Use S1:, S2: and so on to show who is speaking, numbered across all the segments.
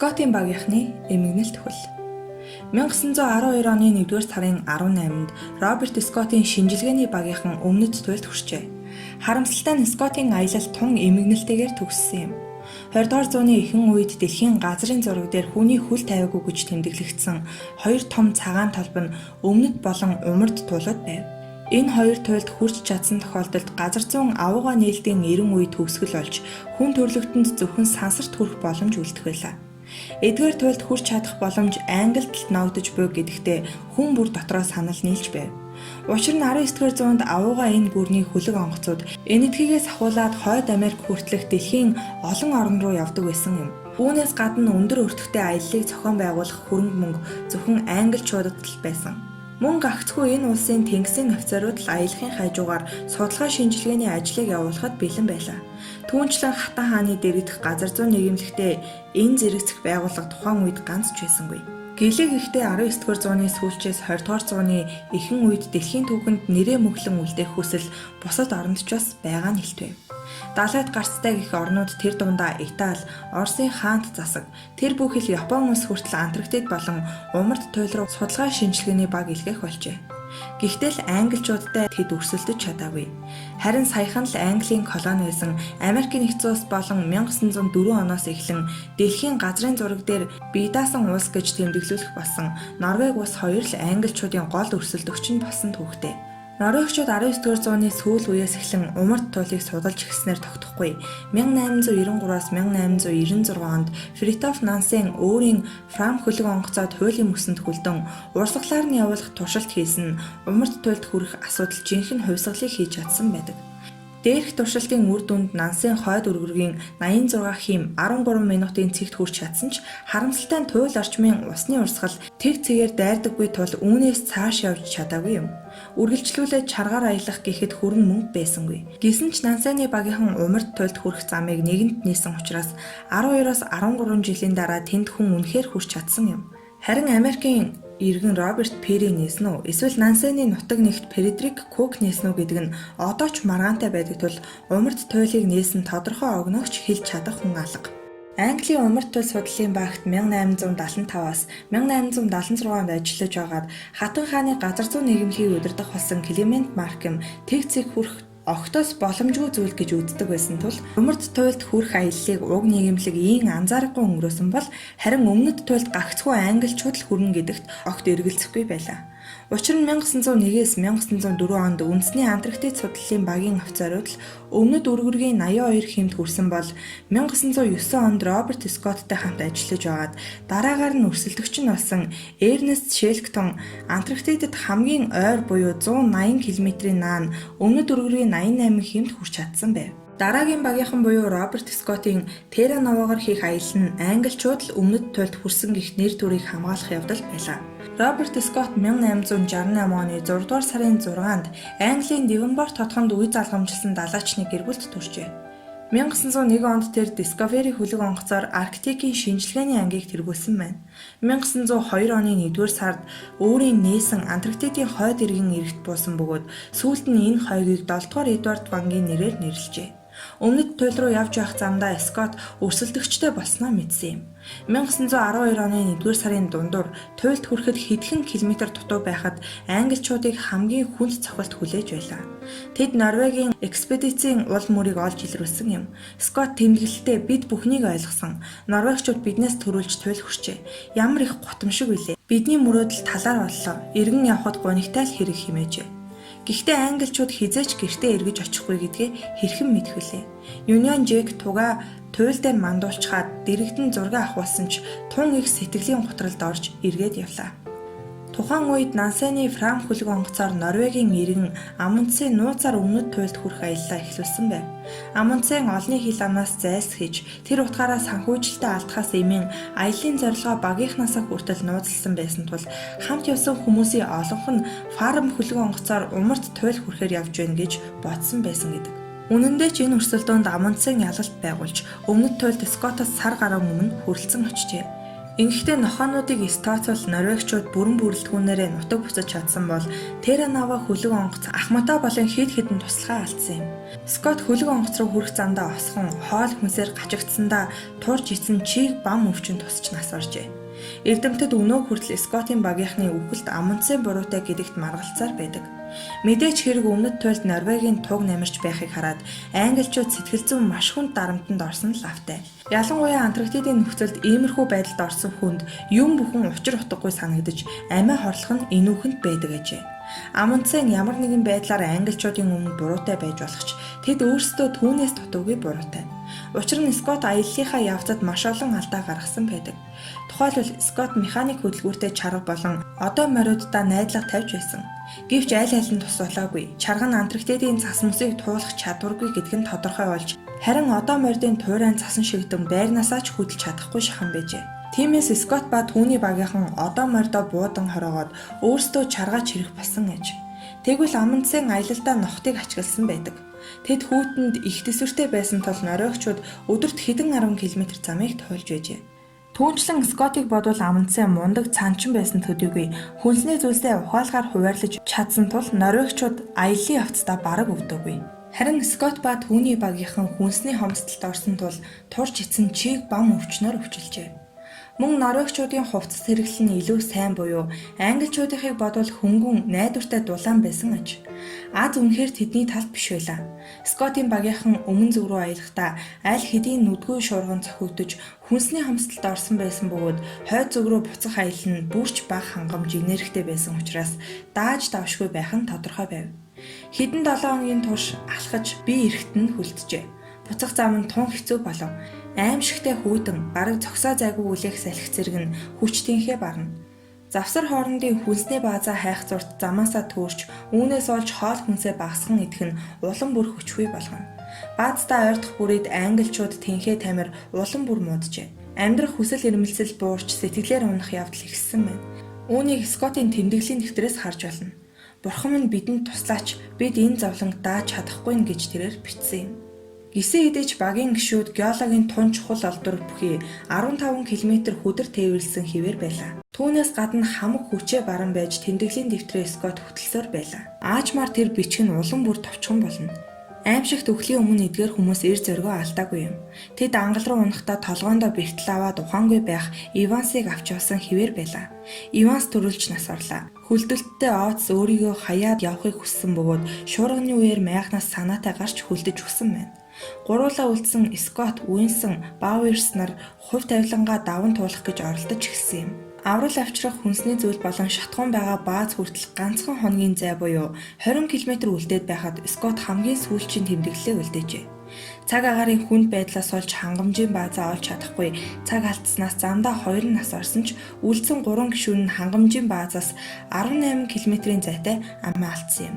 S1: Скотийн багийнхны эмгэнэлт хөл. 1912 оны 1-р сарын 18-нд Роберт Скоттийн шинжилгээний багийнхан өмнөд туйлд хүрчээ. Харамсалтай нь Скоттийн аялал тун эмгэнэлтэйгээр төгссөн юм. 20-р зууны ихэнх үед дэлхийн газрын зураг дээр хүний хөл тавиагүй гэж тэмдэглэгдсэн хоёр том цагаан талб нь өмнөд болон умард туйлууд байв. Энэ хоёр туйлд хүрч чадсан тохиолдолд газар зүүн авууга нээлтийн 90 үе төгсгөл болж хүн төрлөختөнд зөвхөн сансарт хүрэх боломж үлдэх байлаа. Эдгээр туйлд хүрч чадах боломж Англид ногдож буй гэдэгтээ хүн бүр дотроо санал нийлж байв. Учир нь 19-р зуунд авууга энэ гүрний хөлөг онгоцууд энэтхгээс ахуулаад Хойд Америк хүртэлх дэлхийн олон орн руу явдаг байсан юм. Үүнээс гадна өндөр өртөгтэй аяллыг зохион байгуулах хөрөнгө мөнгө зөвхөн англичуудад л байсан. Мөн гагцхүү энэ улсын тэнгисийн офицерууд л аялахын хажуугаар судалгаа шинжилгээний ажлыг явуулахад бэлэн байлаа. Түүнчлэн Хатан хааны дэргэдэх газар зүүн нийгэмлэгтээ энэ зэрэгцэх байгууллага тухайн үед ганц ч байсангүй. Гэлэг ихтэй 19-р зууны сүүлчээс 20-р зууны ихэнх үед дэлхийн түүхэнд нэрээ мөглөн үлдээх хүсэл бусад оронд ч бас байгаа нь хэлтвэ. Далайд гарцтай гэх орнууд тэр дундаа Итали, Оросын хаант засаг, тэр бүхэл Япон улс хүртэл Антарктид болон умард туйл руу судалгаа шинжилгээний баг илгээх болжээ. Гэхдээ л англичуудтай тэд өрсөлдөж чадаагүй. Харин саяхан л Английн колони байсан Америкийн нэгдсэн улс болон 1904 оноос эхлэн дэлхийн газрын зураг дээр бие даасан улс гэж тэмдэглүүлэх болсон Норвеги улс хоёр л англичуудын гол өрсөлдөгч нь болсон түүхтэй. Норвегичууд 19-р зууны сүүл үеэс эхлэн умард туйлыг судалж эхэлснээр тогтохгүй. 1893-аас 1896 онд Фритьоф Нансен өөрийн Фрам хөлөг онгоцоод хуулийн мөсөнд хөлдөн урсгалаар нь явуулах туршилт хийсэн умард туйлд хүрэх асуудал жинхэнэ хувьсгалыг хийж чадсан байдаг. Дээрх туршилтын үр дүнд Нансен хойд өргөргийн 86 хим 13 минутын цэгт хүрч чадсан ч харамсалтай нь туйл орчмын усны урсгал тэг цэгээр дайрдаггүй тул үүнээс цааш явж чадаагүй юм. Үргэлжлүүлээд чаргаар аялах гэхэд хүрэн мөнгө байсангүй. Гэсэн ч Нансены багийнхан умард туйлд хүрэх замыг нэгэнт нээсэн учраас 12-оос 13 жилийн дараа тэнд хүн үнэхээр хүрч чадсан юм. Харин Америкийн иргэн Роберт Перри нээсэн үү? Эсвэл Нансены нутаг нэгт Фредерик Кук нээсэн үү гэдэг нь одоо ч маргаантай байдаг тул умард туйлыг нээсэн тодорхой огноогч хэлж чадах хүн алга. Английн умард туйл судлалын багт 1875-аас 1876 онд ажиллаж байгаад Хатан хааны газар зүүн нийгэмлэгийг удирдах болсон Клемент Маркем тэг цэг хүрэх огтоос боломжгүй зүйл гэж үздэг байсан тул умард туйлд хүрэх аяллыг уг нийгэмлэг ийн анзаарахгүй өнгөрөөсөн бол харин өмнөд туйлд гагцхүү англичууд л хүрнэ гэдэгт огт эргэлзэхгүй байлаа. Учир нь 1901-ээс 1904 онд үндэсний Антарктид судлалын багийн офицерууд л өмнөд өргөргийн 82 хэмт хүрсэн бол 1909 онд Роберт Скотттай хамт ажиллаж байгаад дараагаар нь өрсөлдөгч нь болсон Эрнест Шелктон Антарктидад хамгийн ойр буюу 180 км-ийн наан өмнөд өргөргийн 88 хэмт хүрч чадсан байв. Дараагийн багийнхан буюу Роберт Скоттийн Терра Новагаар хийх аялал нь англичууд л өмнөд туйлд хүрсэн гэх нэр төрийг хамгаалах явдал байлаа. Роберт Скотт 1868 оны 6-р сарын 6-нд Английн Девонпорт хотхонд үе залгамжилсан далайчны гэр бүлд төржээ. 1901 онд тэр Discovery хөлөг онгоцоор Арктикийн шинжилгээний ангийг тэргүүлсэн байна. 1902 оны 1-р сард өөрийн нээсэн Антарктидын хойд эргэн эрэгт буусан бөгөөд сүүлд нь энэ хойгийг 7-р Эдвард Вангийн нэрээр нэрлэжээ. Өмнөд туйл руу явж явах замдаа Скотт өрсөлдөгчтэй болсноо мэдсэн юм. 1912 оны 1-р сарын дундуур туйлд хүрэхэд хэдхэн километр дутуу байхад англичуудыг хамгийн хүнд цохилт хүлээж байлаа. Тэд Норвегийн экспедицийн уул мөрийг олж илрүүлсэн юм. Скотт тэмдэглэлдээ бид бүхнийг ойлгосон. Норвегичууд биднээс төрүүлж туйл хүрчээ. Ямар их гутамшиг билээ. Бидний мөрөөдөл талаар боллоо. Эргэн явхад гунигтай л хэрэг хэмээжээ. Гэхдээ англичууд хизээч гэртээ эргэж очихгүй гэдгээ хэрхэн мэдхвүлээ. Union Jack тугаа туйл дээр мандуулчхаад дэрэгдэн зураг авахулсан ч тун их сэтгэлийн гутралд орж эргээд явлаа. Тухайн үед Нансены Фрам хөлөг онгоцоор Норвегийн иргэн Амундсен нууцаар өмнөд туйлд хүрэх аяллаа эхлүүлсэн байв. Амундсен олонний хил амнаас зайлсхийж тэр утгаараа санхүүжилтээ алдахаас эмэн аяллаа зорилгоо багийнхнаасаа хүртэл нууцлсан байсан тул хамт явсан хүмүүсийн олонх нь Фрам хөлөг онгоцоор умард туйл хүрэхээр явж байна гэж бодсон байсан гэдэг. Үнэн дээр ч энэ өрсөлдөөнд Амундсен ялалт байгуулж өмнөд туйлд Скоттоос сар гаруй өмнө хүрэлцэн очжээ. Ингэхдээ нохоонуудыг стоцвол норвегичууд бүрэн бүрэлдэхүүнээрээ нутаг буцаж чадсан бол Терра Нова хөлөг онгоц Ахмата болон хэд хэдэн туслахаа алдсан юм. Скот хөлөг онгоц руу хүрэх замдаа осхон хоол хүнсээр гачигдсандаа турж ицэн чийг бам өвчин тусч нас оржээ. Эрдэмтэд өнөө хүртэл Скотын багийнхны үхэлд Амундсен буруутай гэдэгт маргалцаар байдаг. Мэдээч хэрэг өмнөд туйлд Норвегийн туг намирч байхыг хараад англичууд сэтгэл зүйн маш хүнд дарамтанд орсон л автай. Ялангуяа Антарктидын нөхцөлд иймэрхүү байдалд орсон хүнд юм бүхэн учир утгагүй санагдаж амиа хорлох нь энүүхэнд байдаг гэжээ. Амундсен ямар нэгэн байдлаар англичуудын өмнө буруутай байж болох ч тэд өөрсдөө түүнээс дутуугүй буруутай. Учир нь Скот аяллахаа явцад маш олон алдаа гаргасан байдаг. Тухайлбал Скот механик хөдөлгүүртэй чарга болон одоо мориудаа найдлага тавьж байсан. Гэвч аль аль нь тус болоогүй. Чарга нь Антарктидын цас мөсийг туулах чадваргүй гэдг нь тодорхой болж харин одоо моридын туурайн цасан шигдэн байрнасаа ч хөдөлж чадахгүй шахан байжээ. Тиймээс Скот ба түүний багийнхан одоо моридоо буудан хороогоод өөрсдөө чаргаа чирэх болсон аж. Тэгвэл Амундсен аялалдаа нохтыг ачгалсан байдаг. Тэд хүүтэнд их төсвөртэй байсан тул норвегичууд өдөрт хэдэн 10 км замыг туйлж байжээ. Түүнчлэн Скотыг бодвол Амундсен мундаг цаанчин байсан төдийгүй хүнсний зүйлсээ ухаалгаар хуваарлаж чадсан тул норвегичууд аяллаа явцдаа бараг өвдөөгүй. Харин Скот ба түүний багийнхан хүнсний хомсдолд орсон тул турж ицэн чийг бам өвчнөр өвчилжээ. Мөн норвегичуудын хувцас хэрэглэл нь илүү сайн буюу англичуудынхыг бодвол хөнгөн найдвартай дулаан байсан аж. Аз үнэхээр тэдний талд биш байлаа. Скотын багийнхан өмнө зүг рүү аялахдаа аль хэдийн нүдгүй шуурган цохигдож хүнсний хомсдолд орсон байсан бөгөөд хойд зүг рүү буцах аялал нь бүрч бага хангамж инээрхтэй байсан учраас дааж давшгүй байх нь тодорхой байв. Хэдэн 7 хоногийн турш алхаж би эрэхт нь хүлдэжээ. Буцах зам нь тун хэцүү болов. Аимшигтэй хүүдэн бараг зогсоо зайгүй үлээх салхи зэрэг нь хүчтийнхээ барна. Завсар хоорондын хүнсний баазаа хайх зурт замаасаа төөрч үүнээс олж хоол хүнсээ багасхан идэх нь улам бүр хүчгүй болгоно. Баазтаа ойртох бүрийд англичууд тэнхээ тамир улам бүр мууджээ. Амьдрах хүсэл эрмэлзэл буурч сэтгэлээр унах явдал ихссэн байна. Үүнийг Скотын тэмдэглэлийн дэвтрээс харж байна. Бурхан минь бидэнд туслаач, бид энэ зовлонг дааж чадахгүй нь гэж тэрээр бичсэн юм. Гисэн хэдэж багийн гишүүд геологийн тун чухал олдвор бүхий 15 км хөдөр тээвэрлсэн хэвээр байлаа. Түүнээс гадна хамаг хүчээ баран байж тэмдэглэлийн дэвтрээ Скот хөтлсөөр байлаа. Аажмаар тэр бичиг нь улам бүр товчхон болно. Аимшигт өхлийн өмнө эдгээр хүмүүс эр зоригоо алдаагүй юм. Тэд ангал руу унахдаа толгоондоо бэртэл аваад ухаангүй байх Ивансыг авч явсан хэвээр байлаа. Иванс төрүүлж нас орлаа. Хүлдэлттэй Оц өөрийгөө хаяад явахыг хүссэн бөгөөд шуурганы үеэр майхнаас санаатай гарч хүлдэж өгсөн байна. Гуруулаа үлдсэн Скот, Уинсон, Бауерс нар хувь тавилангаа даван туулах гэж оролдож эхэлсэн юм. Аврал авчрах хүнсний зүйл болон шатхуун байгаа бааз хүртэл ганцхан хоногийн зай буюу 20 км үлдээд байхад Скот хамгийн сүүлчийн тэмдэглэлээ үлдээжээ. Цаг агаарын хүнд байдлаас олж хангамжийн баазаа олж чадахгүй цаг алдснаас замдаа 2 нас орсон ч үлдсэн 3 гишүүн нь хангамжийн баазаас 18 км-ийн зайтай амиа алдсан юм.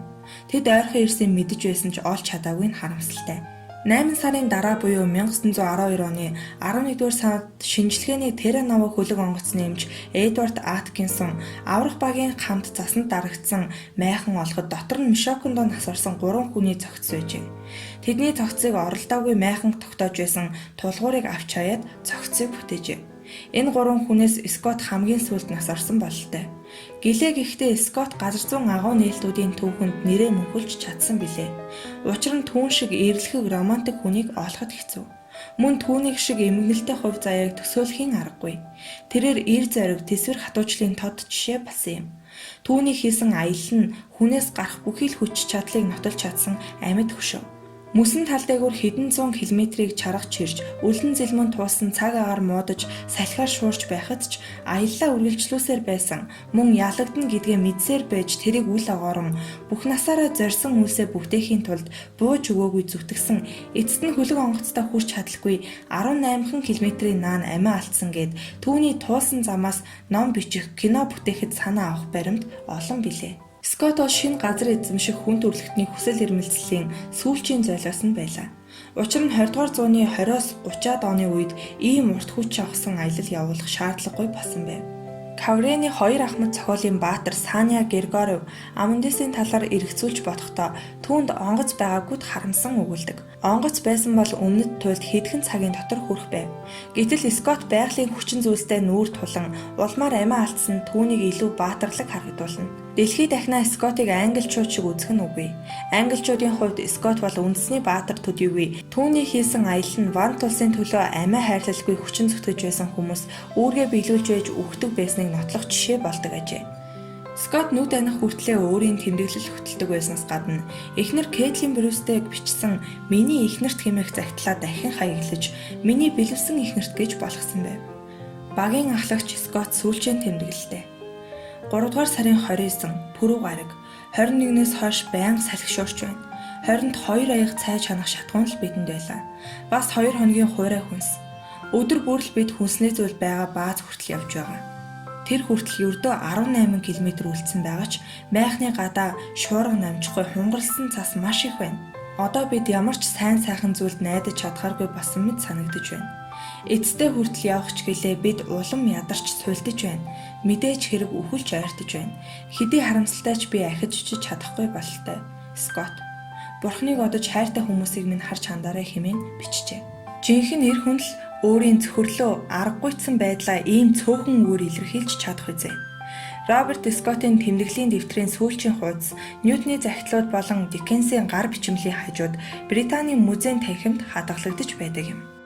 S1: Тэд ойрхон ирсэн мэдэж байсан ч олж чадаагүй нь харамсалтай. 8 сарын дараа буюу 1912 оны 11-р сард шинжилгээний Терра Нова хөлөг онгоц нэмж Эдвард Аткинсон аврах багийн хамт засанд дарагдсан майхан олоход дотор нь Мишокондоо нас орсон 3 хүний цогц байжээ. Тэдний цогцыг оролдоогүй майхан тогтоож байсан тулгуурыг авч хаяад цогцыг бүтээжээ. Энэ 3 хүнээс Скот хамгийн сүүлд нас орсон бололтой. Гэлээ гэхдээ Скот газар зүүн агуу нээлтүүдийн түүхэнд нэрээ мөнхөлж чадсан билээ. Учир нь түүн шиг эрлэхэг романтик хүнийг олоход хэцүү. Мөн түүнийг шиг эмгэнэлтэй хувь заяаг төсөөлхийн аргагүй. Тэрээр эр зориг тэсвэр хатуужлын тод жишээ болсон юм. Түүний хийсэн аялал нь хүнээс гарах бүхий л хүч чадлыг нотолж чадсан амьд хөшөө. Мөсөн тал дээгүүр хэдэн зуун километрийг чарга чирж, үлдэн зэлмэн туусан цаг агаар муудаж, салхиар шуурч байхад ч аяллаа үргэлжлүүлсээр байсан. Мөн ялагдана гэдгээ мэдсээр байж тэрийг үл огоорон бүх насаараа зорьсон үлсээ бүтээхийн тулд бууж өгөөгүй зүтгэсэн. Эцэст нь хөлөг онгоцтой хүрч чадалгүй 18 км-ийн наан амиа алдсан гэд түүний туулсан замаас ном бичих, кино бүтээхэд санаа авах баримт олон билээ. Скот шинэ газар эзэмших хүн төрөлхтний хүсэл эрмэлзлийн сүүлчийн золиос нь байлаа. Учир нь 20 дугаар зууны 20-оос 30-аад оны үед ийм урт хүч авсан аялал явуулах шаардлагагүй болсон байв. Каврени хоёр ахмад цохиолын баатар Саня Григоров Амундисийн талаар эргэцүүлж бодохдоо түүнд онгоц байгаагүйд харамсан өгүүлдэг. Онгоц байсан бол өмнөд туйлд хэдхэн цагийн дотор хүрэх байв. Гэтэл Скот байгалийн хүчин зүйлстэй нүүр тулан улмаар амиа алдсан түүнийг илүү баатарлаг харагдуулна. Дэлхий дахинаа Скотыг англичууд шиг үзэх нь үгүй. Англичуудын хувьд Скот бол үндэсний баатар төдийгүй түүний хийсэн аялал нь Ван улсын төлөө амиа хайрлалгүй хүчин зүтгэж байсан хүмүүс үүргээ биелүүлж байж үхдэг байсныг нотлох жишээ болдог ажээ. Скот нүд аних хүртлээр өөрийн тэмдэглэл хөтэлдэг байснаас гадна эхнэр Кейтлин Брюстэг бичсэн "Миний эхнэрт" хэмээх загтлаа дахин хаяглаж "Миний бэлэвсэн эхнэрт" гэж болгосон байв. Багийн ахлагч Скот сүүлчийн тэмдэглэлтэй. 3 дугаар сарын 29 пүрэв гараг 21-ээс хойш байнга салхишуурч байна. 20-нд 2 аяга цай чанах шатгуун л бидэнд байлаа. Бас 2 хоногийн хуурай хүнс. Өдөр бүр л бид хүнсний зүйл байгаа бааз хүртэл явж байгаа. Тэр хүртэл ердөө 18 км үлдсэн байгаа ч майхны гадаа шуурга намжихгүй хунгарсан цас маш их байна. Одоо бид ямар ч сайн сайхан зүйлд найдаж чадхааргүй болсон мэт санагдаж байна. Эцэстээ хүртэл явах ч гэлээ бид улам ядарч сулдж байна. Мэдээж хэрэг үхэлж ойртож байна. Хэдий харамсалтай ч би ахиж очиж чадахгүй бололтой. Скот. Бурхныг одож хайртай хүмүүсийг минь харж хандаарай хэмээн бичжээ. Жинхэнэ эр хүн л өөрийн цөхрлөө аргагүйцсан байдлаа ийм цөөхөн үгээр илэрхийлж чадах үзье. Роберт Скоттын тэмдэглэлийн дэвтрийн сүүлчийн хуудас Ньютоны захидлууд болон Диккенсийн гар бичмэлийн хажууд Британийн музейн танхимд хадгалагдаж байдаг юм.